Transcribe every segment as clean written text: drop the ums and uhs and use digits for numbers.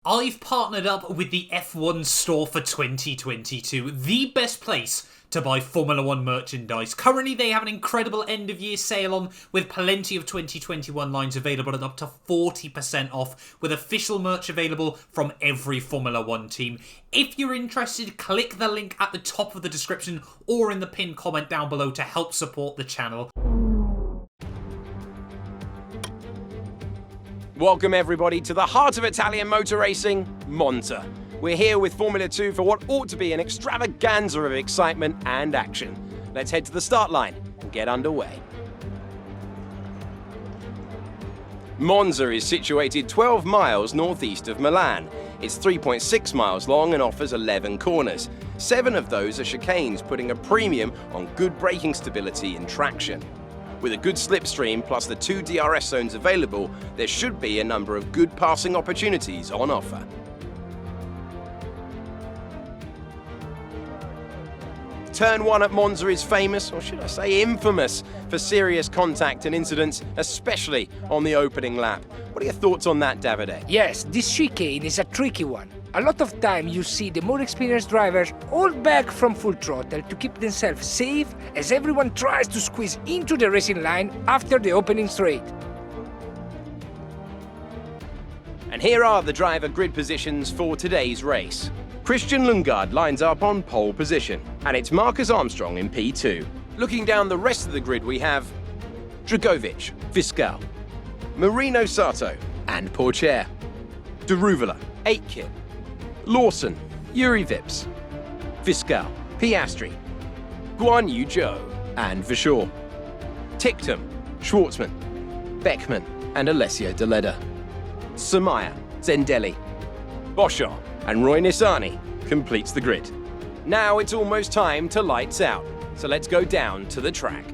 I've partnered up with the F1 store for 2022, the best place to buy Formula 1 merchandise. Currently, they have an incredible end-of-year sale on with plenty of 2021 lines available and up to 40% off with official merch available from every Formula 1 team. If you're interested, click the link at the top of the description or in the pinned comment down below to help support the channel. Welcome everybody to the heart of Italian motor racing, Monza. We're here with Formula 2 for what ought to be an extravaganza of excitement and action. Let's head to the start line and get underway. Monza is situated 12 miles northeast of Milan. It's 3.6 miles long and offers 11 corners. 7 of those are chicanes, putting a premium on good braking stability and traction. With a good slipstream plus the 2 DRS zones available, there should be a number of good passing opportunities on offer. Turn 1 at Monza is famous, or should I say infamous, for serious contact and incidents, especially on the opening lap. What are your thoughts on that, Davide? Yes, this chicane is a tricky one. A lot of time you see the more experienced drivers hold back from full throttle to keep themselves safe as everyone tries to squeeze into the racing line after the opening straight. And here are the driver grid positions for today's race. Christian Lundgaard lines up on pole position, and it's Marcus Armstrong in P2. Looking down the rest of the grid we have Dragovic, Fiscal, Marino Sato and Pourchaire, Deruvula, Aitken, Lawson, Yuri Vips, Fiscal, Piastri, Guan Yu Zhou and Vachor, Ticktum, Schwartzman, Beckman and Alessio Deleda, Samaya, Zendelli, Boschar and Roy Nissany completes the grid. Now it's almost time to lights out, so let's go down to the track.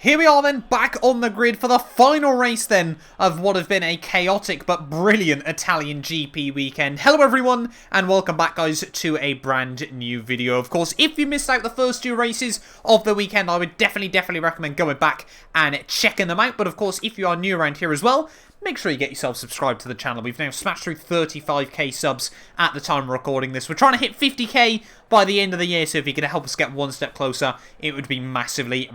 Here we are then, back on the grid for the final race then of what has been a chaotic but brilliant Italian GP weekend. Hello everyone, and welcome back guys to a brand new video. Of course, if you missed out the first 2 races of the weekend, I would definitely recommend going back and checking them out. But of course, if you are new around here as well, make sure you get yourself subscribed to the channel. We've now smashed through 35k subs at the time of recording this. We're trying to hit 50k by the end of the year, so if you could help us get one step closer, it would be massively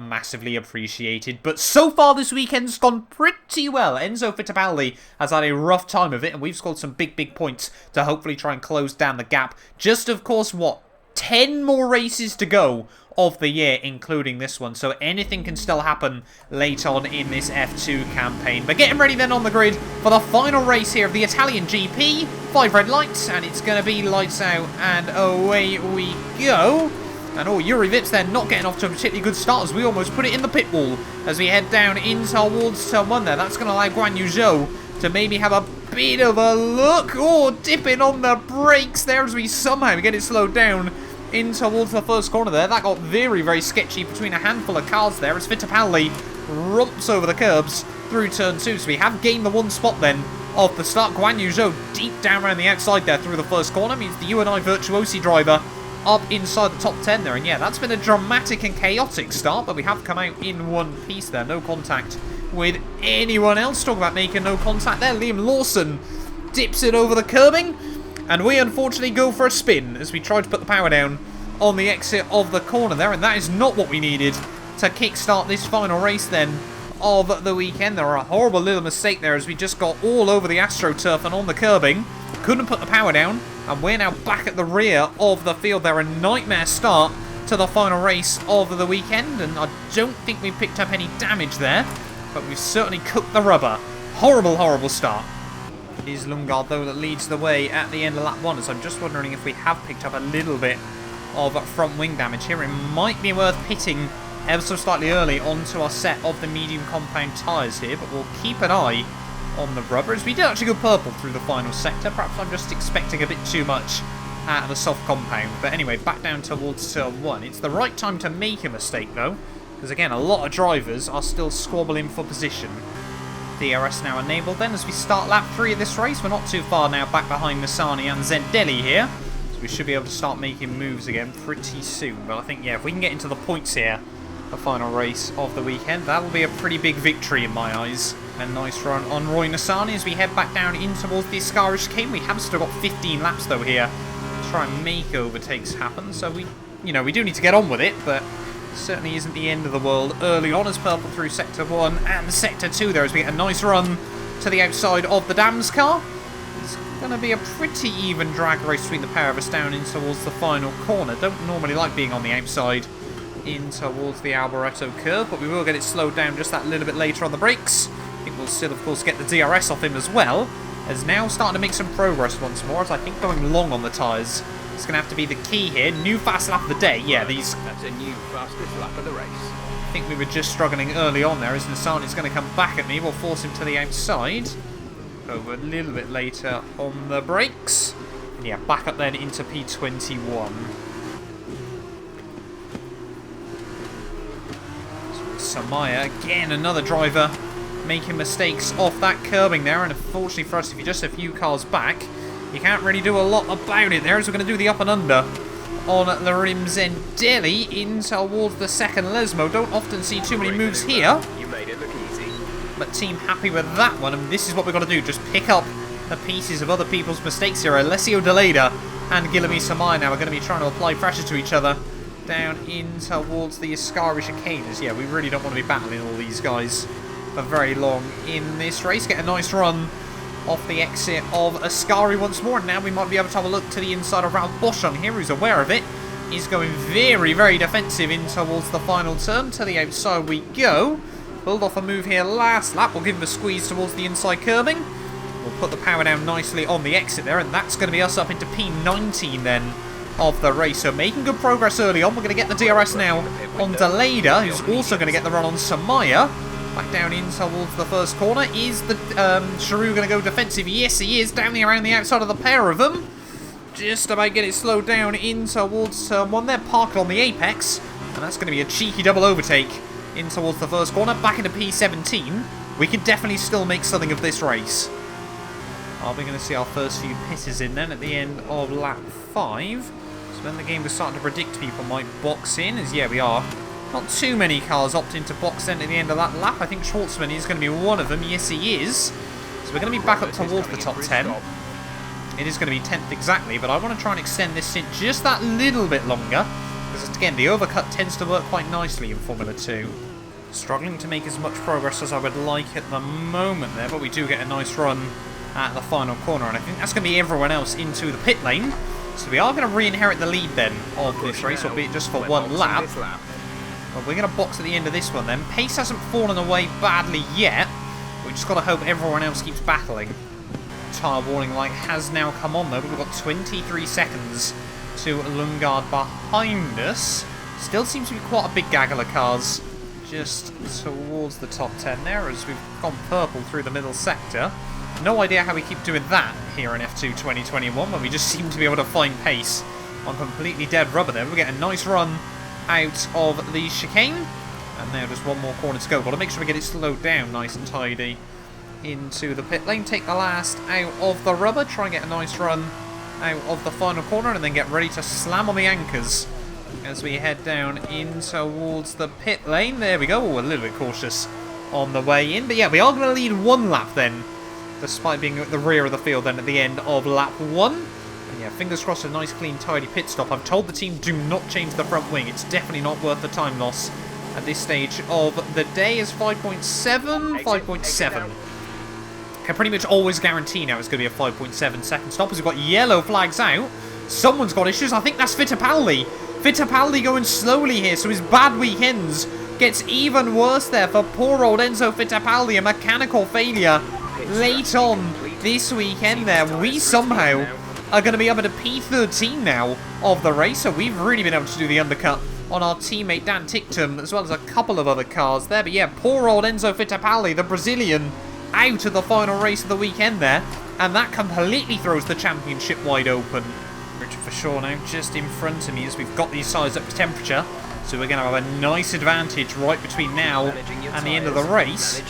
appreciated. But so far this weekend's gone pretty well. Enzo Fittipaldi has had a rough time of it, and we've scored some big points to hopefully try and close down the gap. Just, of course, what? 10 more races to go of the year, including this one, so anything can still happen late on in this F2 campaign. But getting ready then on the grid for the final race here of the Italian GP. 5 red lights, and it's going to be lights out, and away we go. And Yuri Vips then not getting off to a particularly good start as we almost put it in the pit wall as we head down in towards turn 1 there. That's going to allow Guan Yu Zhou to maybe have a bit of a look. Dipping on the brakes there as we somehow get it slowed down in towards the first corner there. That got very sketchy between a handful of cars there as Fittipaldi romps over the curbs through turn 2. So we have gained the 1 spot then of the start. Guan Yu Zhou deep down around the outside there through the first corner. Means the UNI Virtuosi driver up inside the top 10 there. And yeah, that's been a dramatic and chaotic start, but we have come out in one piece there. No contact with anyone else. Talk about making no contact there. Liam Lawson dips it over the curbing, and we unfortunately go for a spin as we try to put the power down on the exit of the corner there, and that is not what we needed to kickstart this final race then of the weekend. There were a horrible little mistake there as we just got all over the AstroTurf and on the curbing. Couldn't put the power down, and we're now back at the rear of the field there. A nightmare start to the final race of the weekend, and I don't think we picked up any damage there, but we've certainly cooked the rubber. Horrible start. It is Lundgaard though that leads the way at the end of lap 1, so I'm just wondering if we have picked up a little bit of front wing damage here. It might be worth pitting ever so slightly early onto our set of the medium compound tyres here, but we'll keep an eye on the rubber as we did actually go purple through the final sector. Perhaps I'm just expecting a bit too much out of the soft compound. But anyway, back down towards turn 1. It's the right time to make a mistake though, because again, a lot of drivers are still squabbling for position. DRS now enabled then as we start lap 3 of this race. We're not too far now back behind Nissany and Zendelli here, so we should be able to start making moves again pretty soon. But I think, yeah, if we can get into the points here, the final race of the weekend, that'll be a pretty big victory in my eyes. A nice run on Roy Nassani as we head back down in towards the Ascari chicane. We have still got 15 laps though here to try and make overtakes happen. So we do need to get on with it, but certainly isn't the end of the world early on as Purple through Sector 1 and Sector 2 there as we get a nice run to the outside of the Dams car. It's going to be a pretty even drag race between the pair of us down in towards the final corner. Don't normally like being on the outside in towards the Alboreto curve, but we will get it slowed down just that little bit later on the brakes. I think we'll still, of course, get the DRS off him as well, as now starting to make some progress once more, as I think going long on the tyres is going to have to be the key here. New fast lap of the day. Yeah, That's a new fastest lap of the race. I think we were just struggling early on there, as Nassani's going to come back at me. We'll force him to the outside. Over a little bit later on the brakes. And yeah, back up then into P21. Samaya, again, another driver making mistakes off that curbing there, and unfortunately for us, if you're just a few cars back, you can't really do a lot about it there, as we're going to do the up and under on the rims and Delhi in towards the second Lesmo. Don't often see too many moves here, You made it look easy. but team happy with that one, and this is what we've got to do, just pick up the pieces of other people's mistakes here. Alessio Deleda and Guilherme Samaya now are going to be trying to apply pressure to each other down in towards the Ascari chicanes. Yeah, we really don't want to be battling all these guys for very long in this race. Get a nice run off the exit of Ascari once more, and now we might be able to have a look to the inside of Ralph Bosch on here, who's aware of it. He's going very, very defensive in towards the final turn. To the outside we go. Pulled off a move here last lap. We'll give him a squeeze towards the inside curbing. We'll put the power down nicely on the exit there, and that's going to be us up into P19 then of the race. So making good progress early on. We're going to get the DRS now on Deleda, who's also going to get the run on Samaya. Back down in towards the first corner. Is the Giroux going to go defensive? Yes, he is. Down there around the outside of the pair of them. Just about get it slowed down in towards turn 1 there. Parked on the apex. And that's going to be a cheeky double overtake in towards the first corner. Back into P17. We could definitely still make something of this race. Are we going to see our first few pisses in then at the end of lap 5? So when the game was starting to predict people might box in, as yeah, we are. Not too many cars opt into box then at the end of that lap. I think Schwartzman is going to be one of them. Yes, he is. So we're going to be back up towards the top 10. It is going to be 10th exactly, but I want to try and extend this stint just that little bit longer. Because again, the overcut tends to work quite nicely in Formula 2. Struggling to make as much progress as I would like at the moment there, but we do get a nice run at the final corner, and I think that's going to be everyone else into the pit lane. So we are going to re-inherit the lead then of this race, albeit just for one lap. Well, we're going to box at the end of this one then. Pace hasn't fallen away badly yet. We've just got to hope everyone else keeps battling. Tyre warning light has now come on though, but we've got 23 seconds to Lundgaard behind us. Still seems to be quite a big gaggle of cars just towards the top 10 there, as we've gone purple through the middle sector. No idea how we keep doing that here in F2 2021, but we just seem to be able to find pace on completely dead rubber there. We get a nice run out of the chicane, and now just one more corner to go. Got to make sure we get it slowed down nice and tidy into the pit lane. Take the last out of the rubber, try and get a nice run out of the final corner, and then get ready to slam on the anchors as we head down in towards the pit lane. There we go. Oh, a little bit cautious on the way in, but yeah, we are going to lead one lap then, despite being at the rear of the field then at the end of lap 1. Yeah, fingers crossed, a nice, clean, tidy pit stop. I've told the team do not change the front wing. It's definitely not worth the time loss at this stage of the day. Is 5.7? 5.7. Can pretty much always guarantee now it's going to be a 5.7 second stop, as we've got yellow flags out. Someone's got issues. I think that's Fittipaldi. Fittipaldi going slowly here, so his bad weekends gets even worse there for poor old Enzo Fittipaldi. A mechanical failure late on this weekend there. We somehow are going to be up at a P13 now of the race, so we've really been able to do the undercut on our teammate Dan Ticktum, as well as a couple of other cars there. But yeah, poor old Enzo Fittipaldi, the Brazilian, out of the final race of the weekend there, and that completely throws the championship wide open. Richard for sure now just in front of me, as we've got these sides up to temperature, so we're going to have a nice advantage right between now and the end of the race.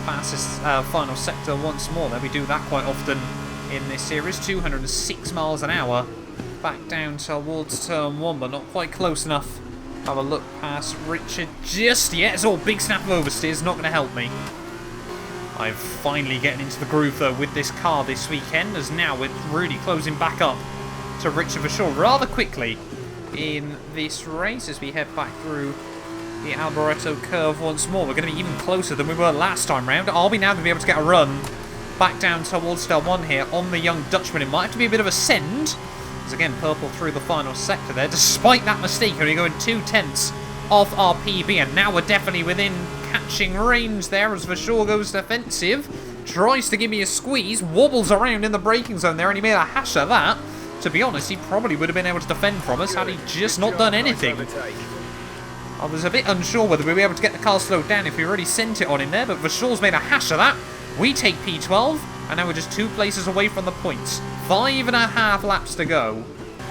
Fastest final sector once more there. We do that quite often in this series. 206 miles an hour back down towards turn 1, but not quite close enough. Have a look past Richard just yet. It's all big snap of oversteers, not going to help me. I'm finally getting into the groove, though, with this car this weekend, as now we're really closing back up to Richard Verschoor rather quickly in this race as we head back through the Alboreto curve once more. We're going to be even closer than we were last time round. Are we now going to be able to get a run back down towards Stel 1 here on the young Dutchman? It might have to be a bit of a send, as again, purple through the final sector there, despite that mistake, only going 2/10 off our PB, and now we're definitely within catching range there as Verschoor goes defensive, tries to give me a squeeze, wobbles around in the braking zone there, and he made a hash of that. To be honest, he probably would have been able to defend from us had he just not done anything. I was a bit unsure whether we'd be able to get the car slowed down if we already sent it on in there, but Verschoor's made a hash of that. We take P12, and now we're just 2 places away from the points. 5.5 laps to go.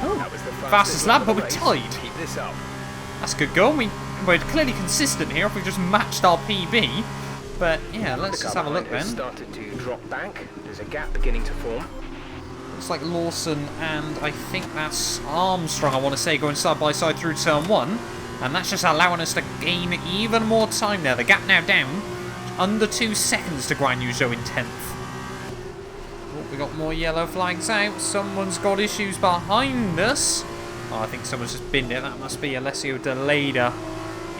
Oh, fastest lap, but we're tied. Keep this up. That's a good goal. We're clearly consistent here if we just matched our PB. But yeah, let's just have a look then. Started to drop back. There's a gap beginning to form. Looks like Lawson and I think that's Armstrong, I want to say, going side by side through turn 1. And that's just allowing us to gain even more time there. The gap now down under 2 seconds to Guan Yu Zhou in 10th. Oh, we got more yellow flags out. Someone's got issues behind us. Oh, I think someone's just binned it. That must be Alessio Deleda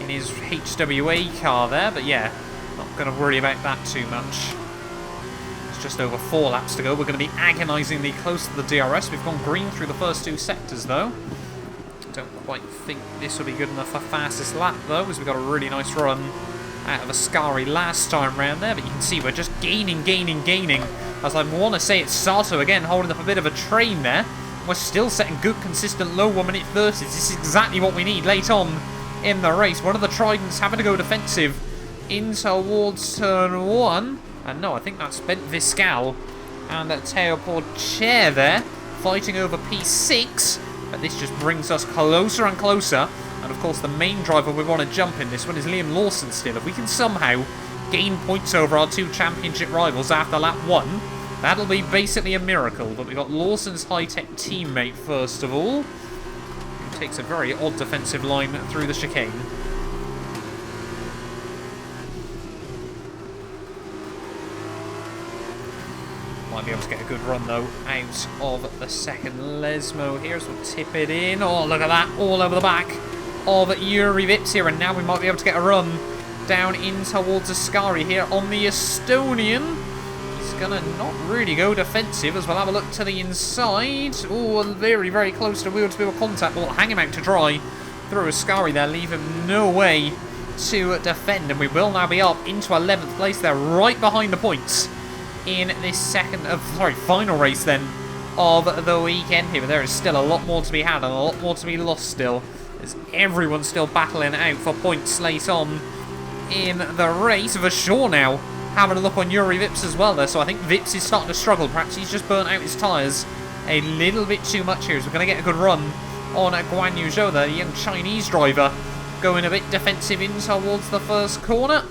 in his HWA car there. But yeah, not going to worry about that too much. It's just over 4 laps to go. We're going to be agonisingly close to the DRS. We've gone green through the first 2 sectors, though. Don't quite think this will be good enough for fastest lap, though, as we got a really nice run out of Ascari last time round there. But you can see we're just gaining. As I want to say, it's Sato again holding up a bit of a train there. We're still setting good, consistent low 1 minute 30s. This is exactly what we need late on in the race. One of the Tridents having to go defensive in towards turn 1. And no, I think that's Bent Viscal and Teo Porcher there fighting over P6. But this just brings us closer and closer. And of course, the main driver we want to jump in this one is Liam Lawson still. If we can somehow gain points over our 2 championship rivals after lap 1, that'll be basically a miracle. But we got Lawson's high-tech teammate first of all, who takes a very odd defensive line through the chicane. Might be able to get a good run though out of the second Lesmo here as we'll tip it in. Oh, look at that, all over the back of Yuri Vips here, and now we might be able to get a run down in towards Ascari here on the Estonian. He's gonna not really go defensive as we'll have a look to the inside. Oh, very close to wheel-to-wheel contact. We'll hang him out to dry through Ascari there, leave him no way to defend, and we will now be up into 11th place there, right behind the points in this final race then of the weekend here. But there is still a lot more to be had and a lot more to be lost still, as everyone's still battling out for points late on in the race. Verschoor now having a look on Yuri Vips as well there, so I think Vips is starting to struggle. Perhaps he's just burnt out his tyres a little bit too much here, so we're going to get a good run on Guan Yu Zhou there, the young Chinese driver, going a bit defensive in towards the first corner.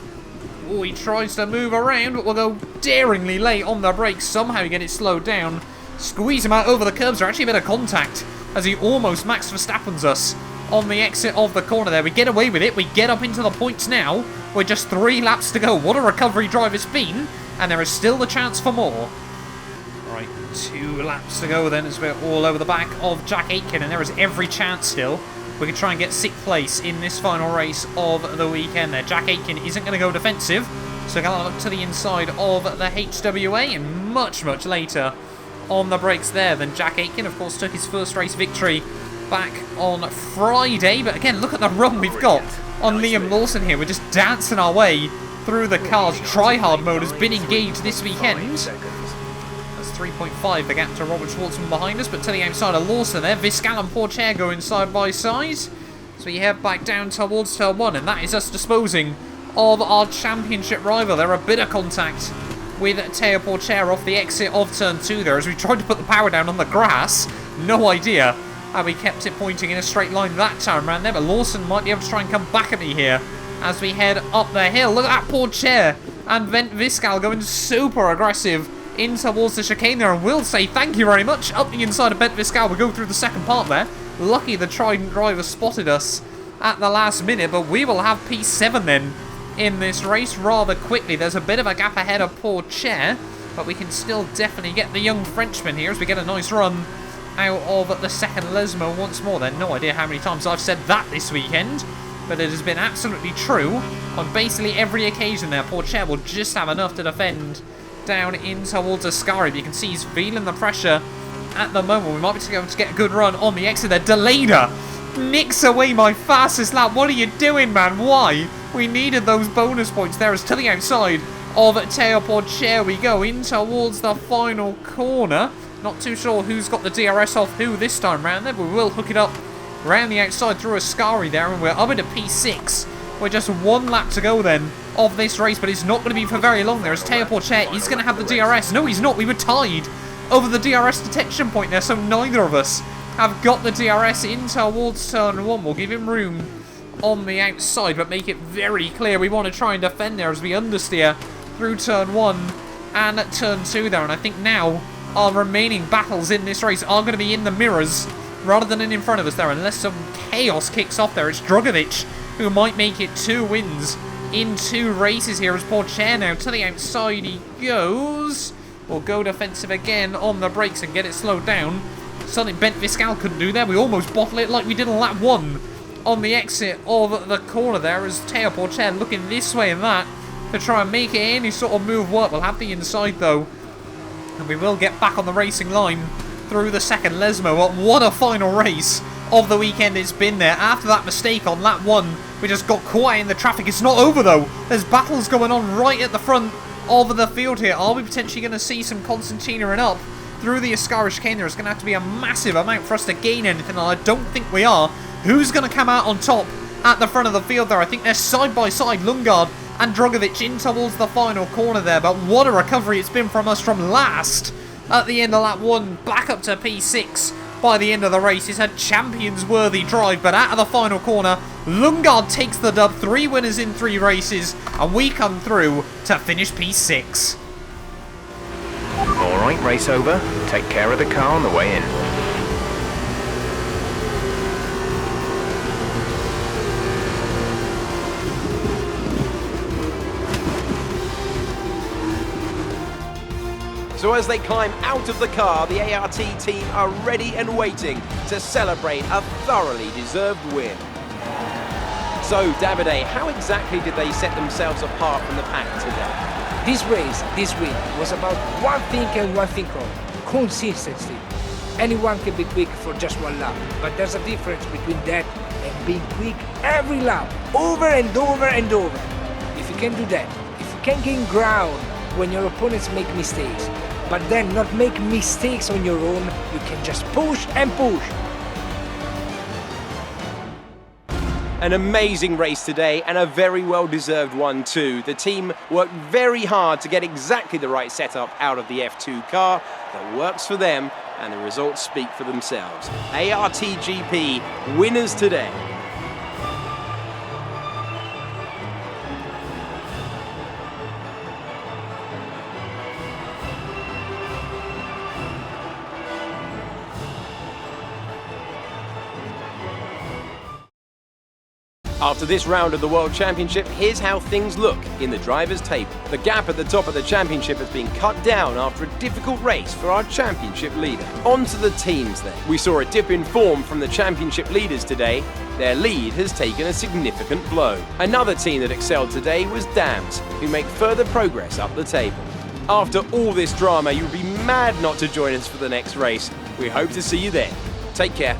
Oh, he tries to move around, but we'll go daringly late on the brakes, somehow get it slowed down, squeeze him out over the curbs. There's actually a bit of contact as he almost Max Verstappen's us on the exit of the corner there. We get away with it, we get up into the points now. We're just 3 laps to go. What a recovery drive it's been, and there is still the chance for more. Right, 2 laps to go then as we're all over the back of Jack Aitken, and there is every chance still we can try and get 6th place in this final race of the weekend there. Jack Aitken isn't going to go defensive, so we're going to look to the inside of the HWA, and much later on the brakes there than Jack Aitken. Of course, took his first race victory back on Friday, but again, look at the run we've got on Liam Lawson here. We're just dancing our way through the cars. Try-hard mode has been engaged this weekend. 3.5 the gap to Robert Schwartzman behind us, but to the outside of Lawson there. Viscal and Porcher going side by side. So we head back down towards turn 1, and that is us disposing of our championship rival. There a bit of contact with Teo Porcher off the exit of turn 2 there as we tried to put the power down on the grass. No idea how we kept it pointing in a straight line that time around there, but Lawson might be able to try and come back at me here as we head up the hill. Look at that Porcher and Vent Viscal going super aggressive in towards the chicane there, and we'll say thank you very much. Up the inside of Bent Viscal, we go through the second part there. Lucky the Trident driver spotted us at the last minute, but we will have P7 then in this race rather quickly. There's a bit of a gap ahead of Pourchaire, but we can still definitely get the young Frenchman here as we get a nice run out of the second Lesmo once more. Then no idea how many times I've said that this weekend, but it has been absolutely true on basically every occasion there. Pourchaire will just have enough to defend down in towards Ascari, but you can see he's feeling the pressure at the moment. We might be able to get a good run on the exit there. Deleda nicks away my fastest lap. What are you doing, man? Why? We needed those bonus points there. As to the outside of Teo Pourchaire we go in towards the final corner. Not too sure who's got the DRS off who this time round there, but we will hook it up round the outside through Ascari there, and we're up into P6. We're just one lap to go then of this race, but it's not going to be for very long there as Teo Pourchaire is going to have the DRS. No, he's not. We were tied over the DRS detection point there, so neither of us have got the DRS in towards turn 1. We'll give him room on the outside, but make it very clear we want to try and defend there as we understeer through turn 1 and turn 2 there. And I think now our remaining battles in this race are going to be in the mirrors rather than in front of us there, unless some chaos kicks off there. It's Drugovic who might make it 2 wins in 2 races here as Pourchaire now to the outside he goes. We'll go defensive again on the brakes and get it slowed down. Something Bent Viscal couldn't do there. We almost bottle it like we did on lap 1 on the exit of the corner there as Teo Pourchaire looking this way and that to try and make any sort of move work. We'll have the inside though, and we will get back on the racing line through the second Lesmo. What a final race of the weekend it's been there. After that mistake on lap 1, we just got caught in the traffic. It's not over though. There's battles going on right at the front of the field here. Are we potentially going to see some Constantina and up through the Ascari chicane? There's going to have to be a massive amount for us to gain anything, and I don't think we are. Who's going to come out on top at the front of the field there? I think they're side by side, Lundgaard and Drugovic in towards the final corner there, but what a recovery it's been from us from last at the end of lap 1, back up to P6 by the end of the race. It's a champions-worthy drive, but out of the final corner, Lundgaard takes the dub. 3 winners in 3 races, and we come through to finish P6. Alright, race over. Take care of the car on the way in. So as they climb out of the car, the ART team are ready and waiting to celebrate a thoroughly deserved win. So, Davide, how exactly did they set themselves apart from the pack today? This race, this win, was about one thing and one thing only: consistency. Anyone can be quick for just 1 lap, but there's a difference between that and being quick every lap, over and over and over. If you can do that, if you can gain ground when your opponents make mistakes, but then not make mistakes on your own, you can just push and push. An amazing race today, and a very well-deserved one too. The team worked very hard to get exactly the right setup out of the F2 car that works for them, and the results speak for themselves. ARTGP winners today. After this round of the World Championship, here's how things look in the drivers' table. The gap at the top of the championship has been cut down after a difficult race for our championship leader. On to the teams then. We saw a dip in form from the championship leaders today. Their lead has taken a significant blow. Another team that excelled today was Dams, who make further progress up the table. After all this drama, you'd be mad not to join us for the next race. We hope to see you then. Take care.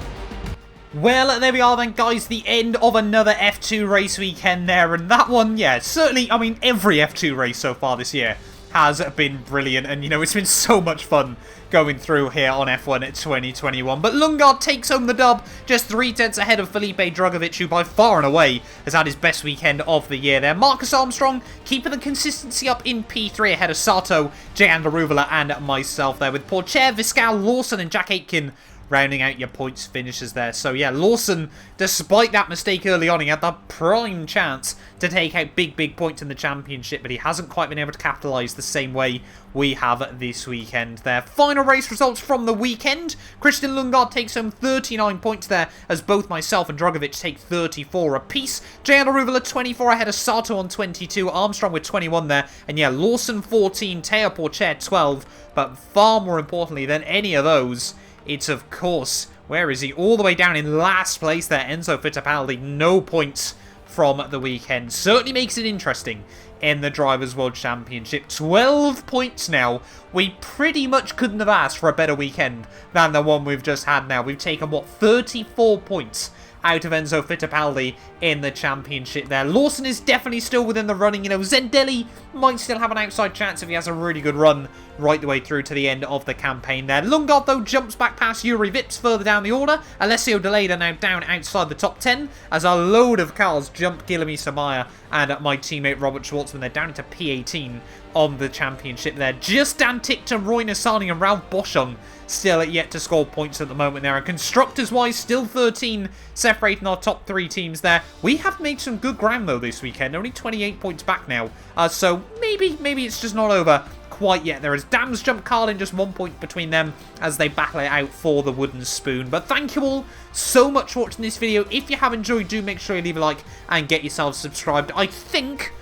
Well, there we are then, guys, the end of another F2 race weekend there, and that one, yeah, certainly, I mean, every F2 race so far this year has been brilliant, and, you know, it's been so much fun going through here on F1 at 2021. But Lundgaard takes home the dub, just 3 tenths ahead of Felipe Drugovic, who by far and away has had his best weekend of the year there. Marcus Armstrong keeping the consistency up in P3 ahead of Sato, Jay Andaruvala and myself there, with Pourchaire, Viscal, Lawson and Jack Aitken rounding out your points finishes there. So yeah, Lawson, despite that mistake early on, he had the prime chance to take out big points in the championship, but he hasn't quite been able to capitalise the same way we have this weekend there. Final race results from the weekend. Christian Lundgaard takes home 39 points there, as both myself and Drogovic take 34 apiece. J.L. Aruvula 24 ahead of Sato on 22, Armstrong with 21 there, and yeah, Lawson 14, Teo Porcher 12, but far more importantly than any of those, it's of course, where is he? All the way down in last place there, Enzo Fittipaldi, no points from the weekend. Certainly makes it interesting in the Drivers' World Championship. 12 points now. We pretty much couldn't have asked for a better weekend than the one we've just had now. We've taken, what, 34 points out of Enzo Fittipaldi in the championship there. Lawson is definitely still within the running. You know, Zendelli might still have an outside chance if he has a really good run right the way through to the end of the campaign there. Lundgaard, though, jumps back past Yuri Vips further down the order. Alessio Delayed are now down outside the top 10 as a load of cars jump Guilherme Samaya and my teammate Robert Schwartzman. They're down into P18 on the championship there. Just Dan Tickton, Roy Nassani and Ralph Boschung still yet to score points at the moment there. And constructors-wise, still 13 separating our top 3 teams there. We have made some good ground, though, this weekend. Only 28 points back now. So maybe it's just not over quite yet. There is Dams Jump Carlin, just 1 point between them as they battle it out for the wooden spoon. But thank you all so much for watching this video. If you have enjoyed, do make sure you leave a like and get yourselves subscribed. I think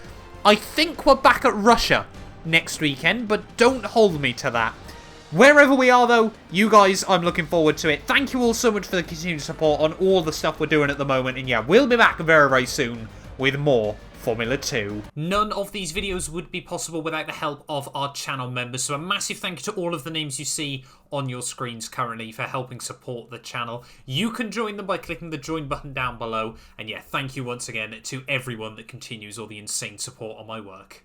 we're back at Russia next weekend, but don't hold me to that. Wherever we are, though, you guys, I'm looking forward to it. Thank you all so much for the continued support on all the stuff we're doing at the moment. And yeah, we'll be back very soon with more Formula 2. None of these videos would be possible without the help of our channel members. So a massive thank you to all of the names you see on your screens currently for helping support the channel. You can join them by clicking the join button down below. And yeah, thank you once again to everyone that continues all the insane support on my work.